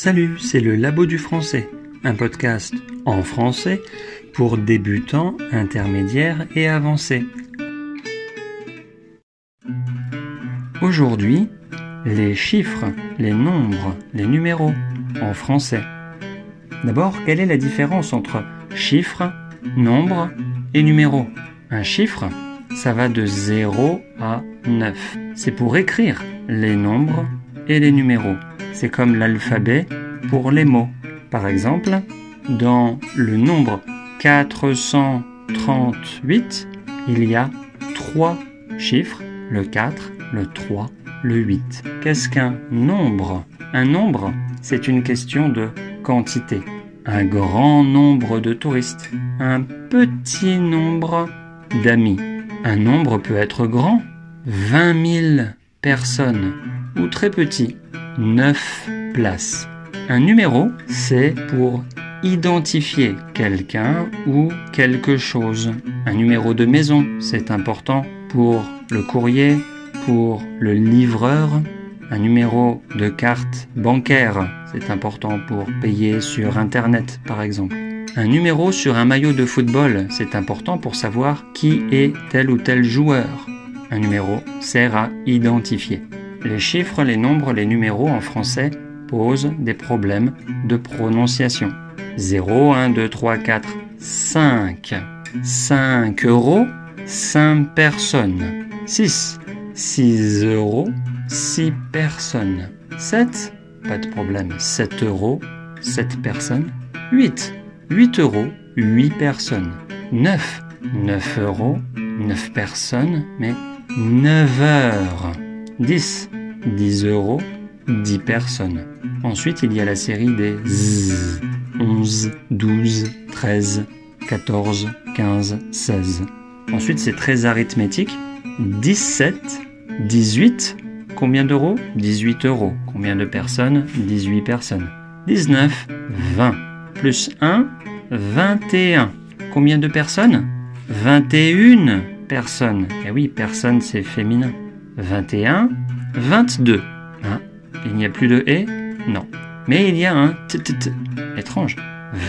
Salut, c'est le Labo du Français, un podcast en français pour débutants, intermédiaires et avancés. Aujourd'hui, les chiffres, les nombres, les numéros en français. D'abord, quelle est la différence entre chiffres, nombres et numéros? Un chiffre, ça va de 0 à 9. C'est pour écrire les nombres et les numéros. C'est comme l'alphabet pour les mots. Par exemple, dans le nombre 438, il y a 3 chiffres, le 4, le 3, le 8. Qu'est-ce qu'un nombre? Un nombre, c'est une question de quantité. Un grand nombre de touristes, un petit nombre d'amis. Un nombre peut être grand, 20 000 personnes, ou très petit, 9 places. Un numéro, c'est pour identifier quelqu'un ou quelque chose. Un numéro de maison, c'est important pour le courrier, pour le livreur. Un numéro de carte bancaire, c'est important pour payer sur Internet, par exemple. Un numéro sur un maillot de football, c'est important pour savoir qui est tel ou tel joueur. Un numéro sert à identifier. Les chiffres, les nombres, les numéros en français posent des problèmes de prononciation. 0, 1, 2, 3, 4, 5. 5 euros, 5 personnes. 6. 6 euros, 6 personnes. 7. Pas de problème. 7 euros, 7 personnes. 8. 8 euros, 8 personnes. 9. 9 euros, 9 personnes, mais 9 heures. 10. 10 euros, 10 personnes. Ensuite, il y a la série des Z. 11, 12, 13, 14, 15, 16. Ensuite, c'est très arithmétique. 17, 18. Combien d'euros? 18 euros. Combien de personnes? 18 personnes. 19, 20. Plus 1, 21. Combien de personnes? 21 personnes. Eh oui, personne, c'est féminin. 21, 22. Hein? Il n'y a plus de « et » Non. Mais il y a un « t ». Étrange.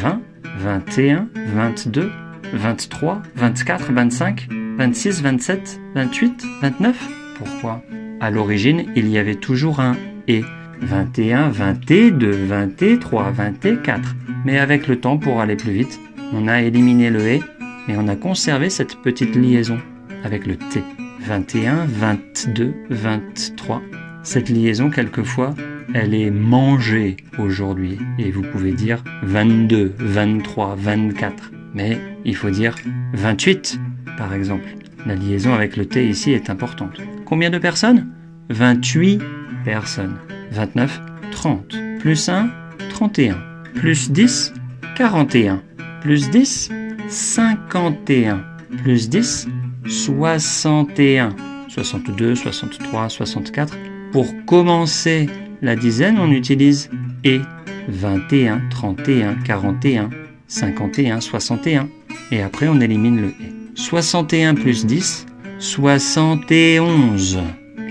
20, 21, 22, 23, 24, 25, 26, 27, 28, 29. Pourquoi? À l'origine, il y avait toujours un « et ». 21, 22, 23, 24. Mais avec le temps, pour aller plus vite, on a éliminé le « et » et on a conservé cette petite liaison avec le « t ». 21, 22, 23. Cette liaison, quelquefois, elle est mangée aujourd'hui. Et vous pouvez dire 22, 23, 24. Mais il faut dire 28, par exemple. La liaison avec le T ici est importante. Combien de personnes? 28 personnes. 29, 30. Plus 1, 31. Plus 10, 41. Plus 10, 51. Plus 10, 61. 62, 63, 64. Pour commencer la dizaine, on utilise « et ». 21, 31, 41, 51, 61. Et après, on élimine le « et ». 61 plus 10, 71.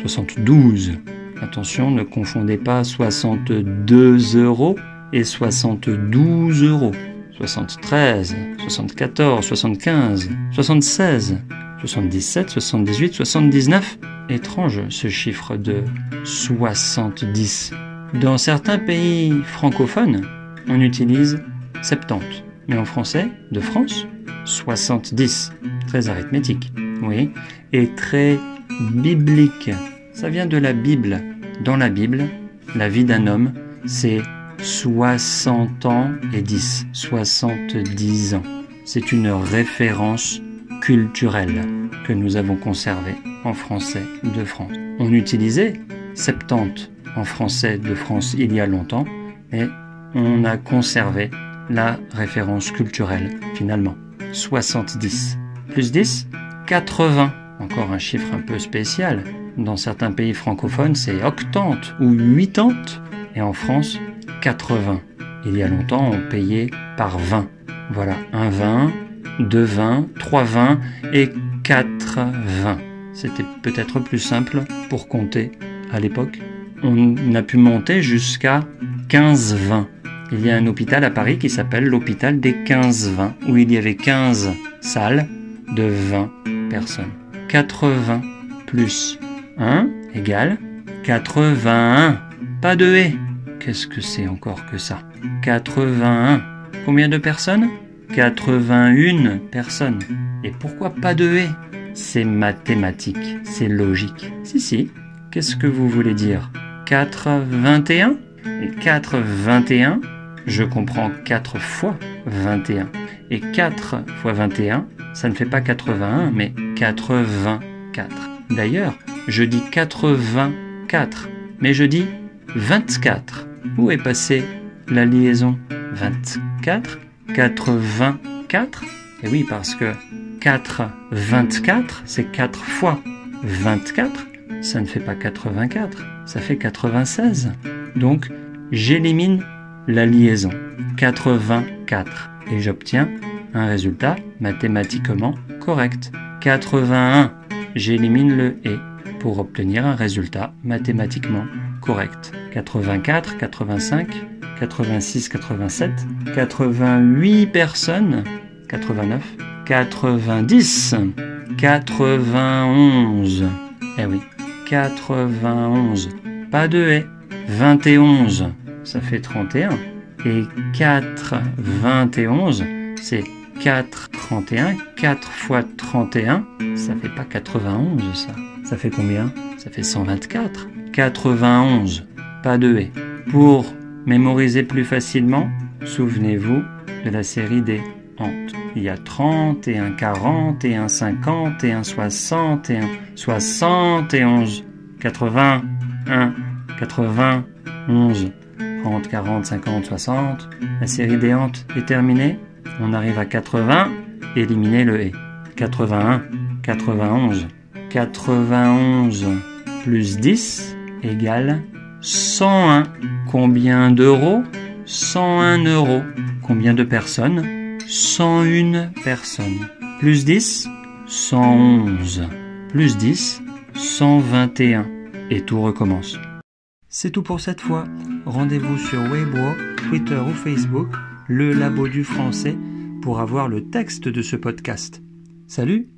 72. Attention, ne confondez pas 62 euros et 72 euros. 73, 74, 75, 76, 77, 78, 79. Étrange ce chiffre de 70. Dans certains pays francophones, on utilise 70. Mais en français, de France, 70. Très arithmétique, oui, et très biblique. Ça vient de la Bible. Dans la Bible, la vie d'un homme, c'est 60 ans et 10. 70 ans. C'est une référence culturelle que nous avons conservée en français de France. On utilisait 70 en français de France il y a longtemps, mais on a conservé la référence culturelle finalement. 70. Plus 10, 80. Encore un chiffre un peu spécial. Dans certains pays francophones, c'est octante ou huitante. Et en France, 80. Il y a longtemps, on payait par 20. Voilà, un 20, 2 20, 3 20 et 4 20. C'était peut-être plus simple pour compter à l'époque. On a pu monter jusqu'à 15-20. Il y a un hôpital à Paris qui s'appelle l'hôpital des 15-20, où il y avait 15 salles de 20 personnes. 80 plus 1 égale 81. Pas de et. Qu'est-ce que c'est encore que ça? 81. Combien de personnes? 81 personnes. Et pourquoi pas de et? C'est mathématique, c'est logique. Si. Qu'est-ce que vous voulez dire? 4, 21? Et 4, 21, je comprends 4 fois 21. Et 4 fois 21, ça ne fait pas 81, mais 84. D'ailleurs, je dis 84, mais je dis 24. Où est passée la liaison? 24, 84? Et oui, parce que 4, 24, c'est 4 fois 24. Ça ne fait pas 84, ça fait 96. Donc, j'élimine la liaison, 84, et j'obtiens un résultat mathématiquement correct. 81, j'élimine le « et » pour obtenir un résultat mathématiquement correct. 84, 85, 86, 87, 88 personnes, 89, 90, 91. Eh oui, 91. Pas de « et ». 21, ça fait 31. Et 4, 21, c'est 4, 31. 4 fois 31, ça fait pas 91, ça. Ça fait combien? Ça fait 124. 91, pas de « et ». Pour mémoriser plus facilement, souvenez-vous de la série des hantes. Il y a 30, et un 40, et un 50, et un 60, et un 71, 81, 91, 30, 40, 50, 60. La série des hantes est terminée. On arrive à 80. Éliminez le « et ». 81, 91. 91 plus 10 égale 101. Combien d'euros? 101 euros. Combien de personnes? 101 personnes. Plus 10, 111. Plus 10, 121. Et tout recommence. C'est tout pour cette fois. Rendez-vous sur Weibo, Twitter ou Facebook, le Labo du Français, pour avoir le texte de ce podcast. Salut!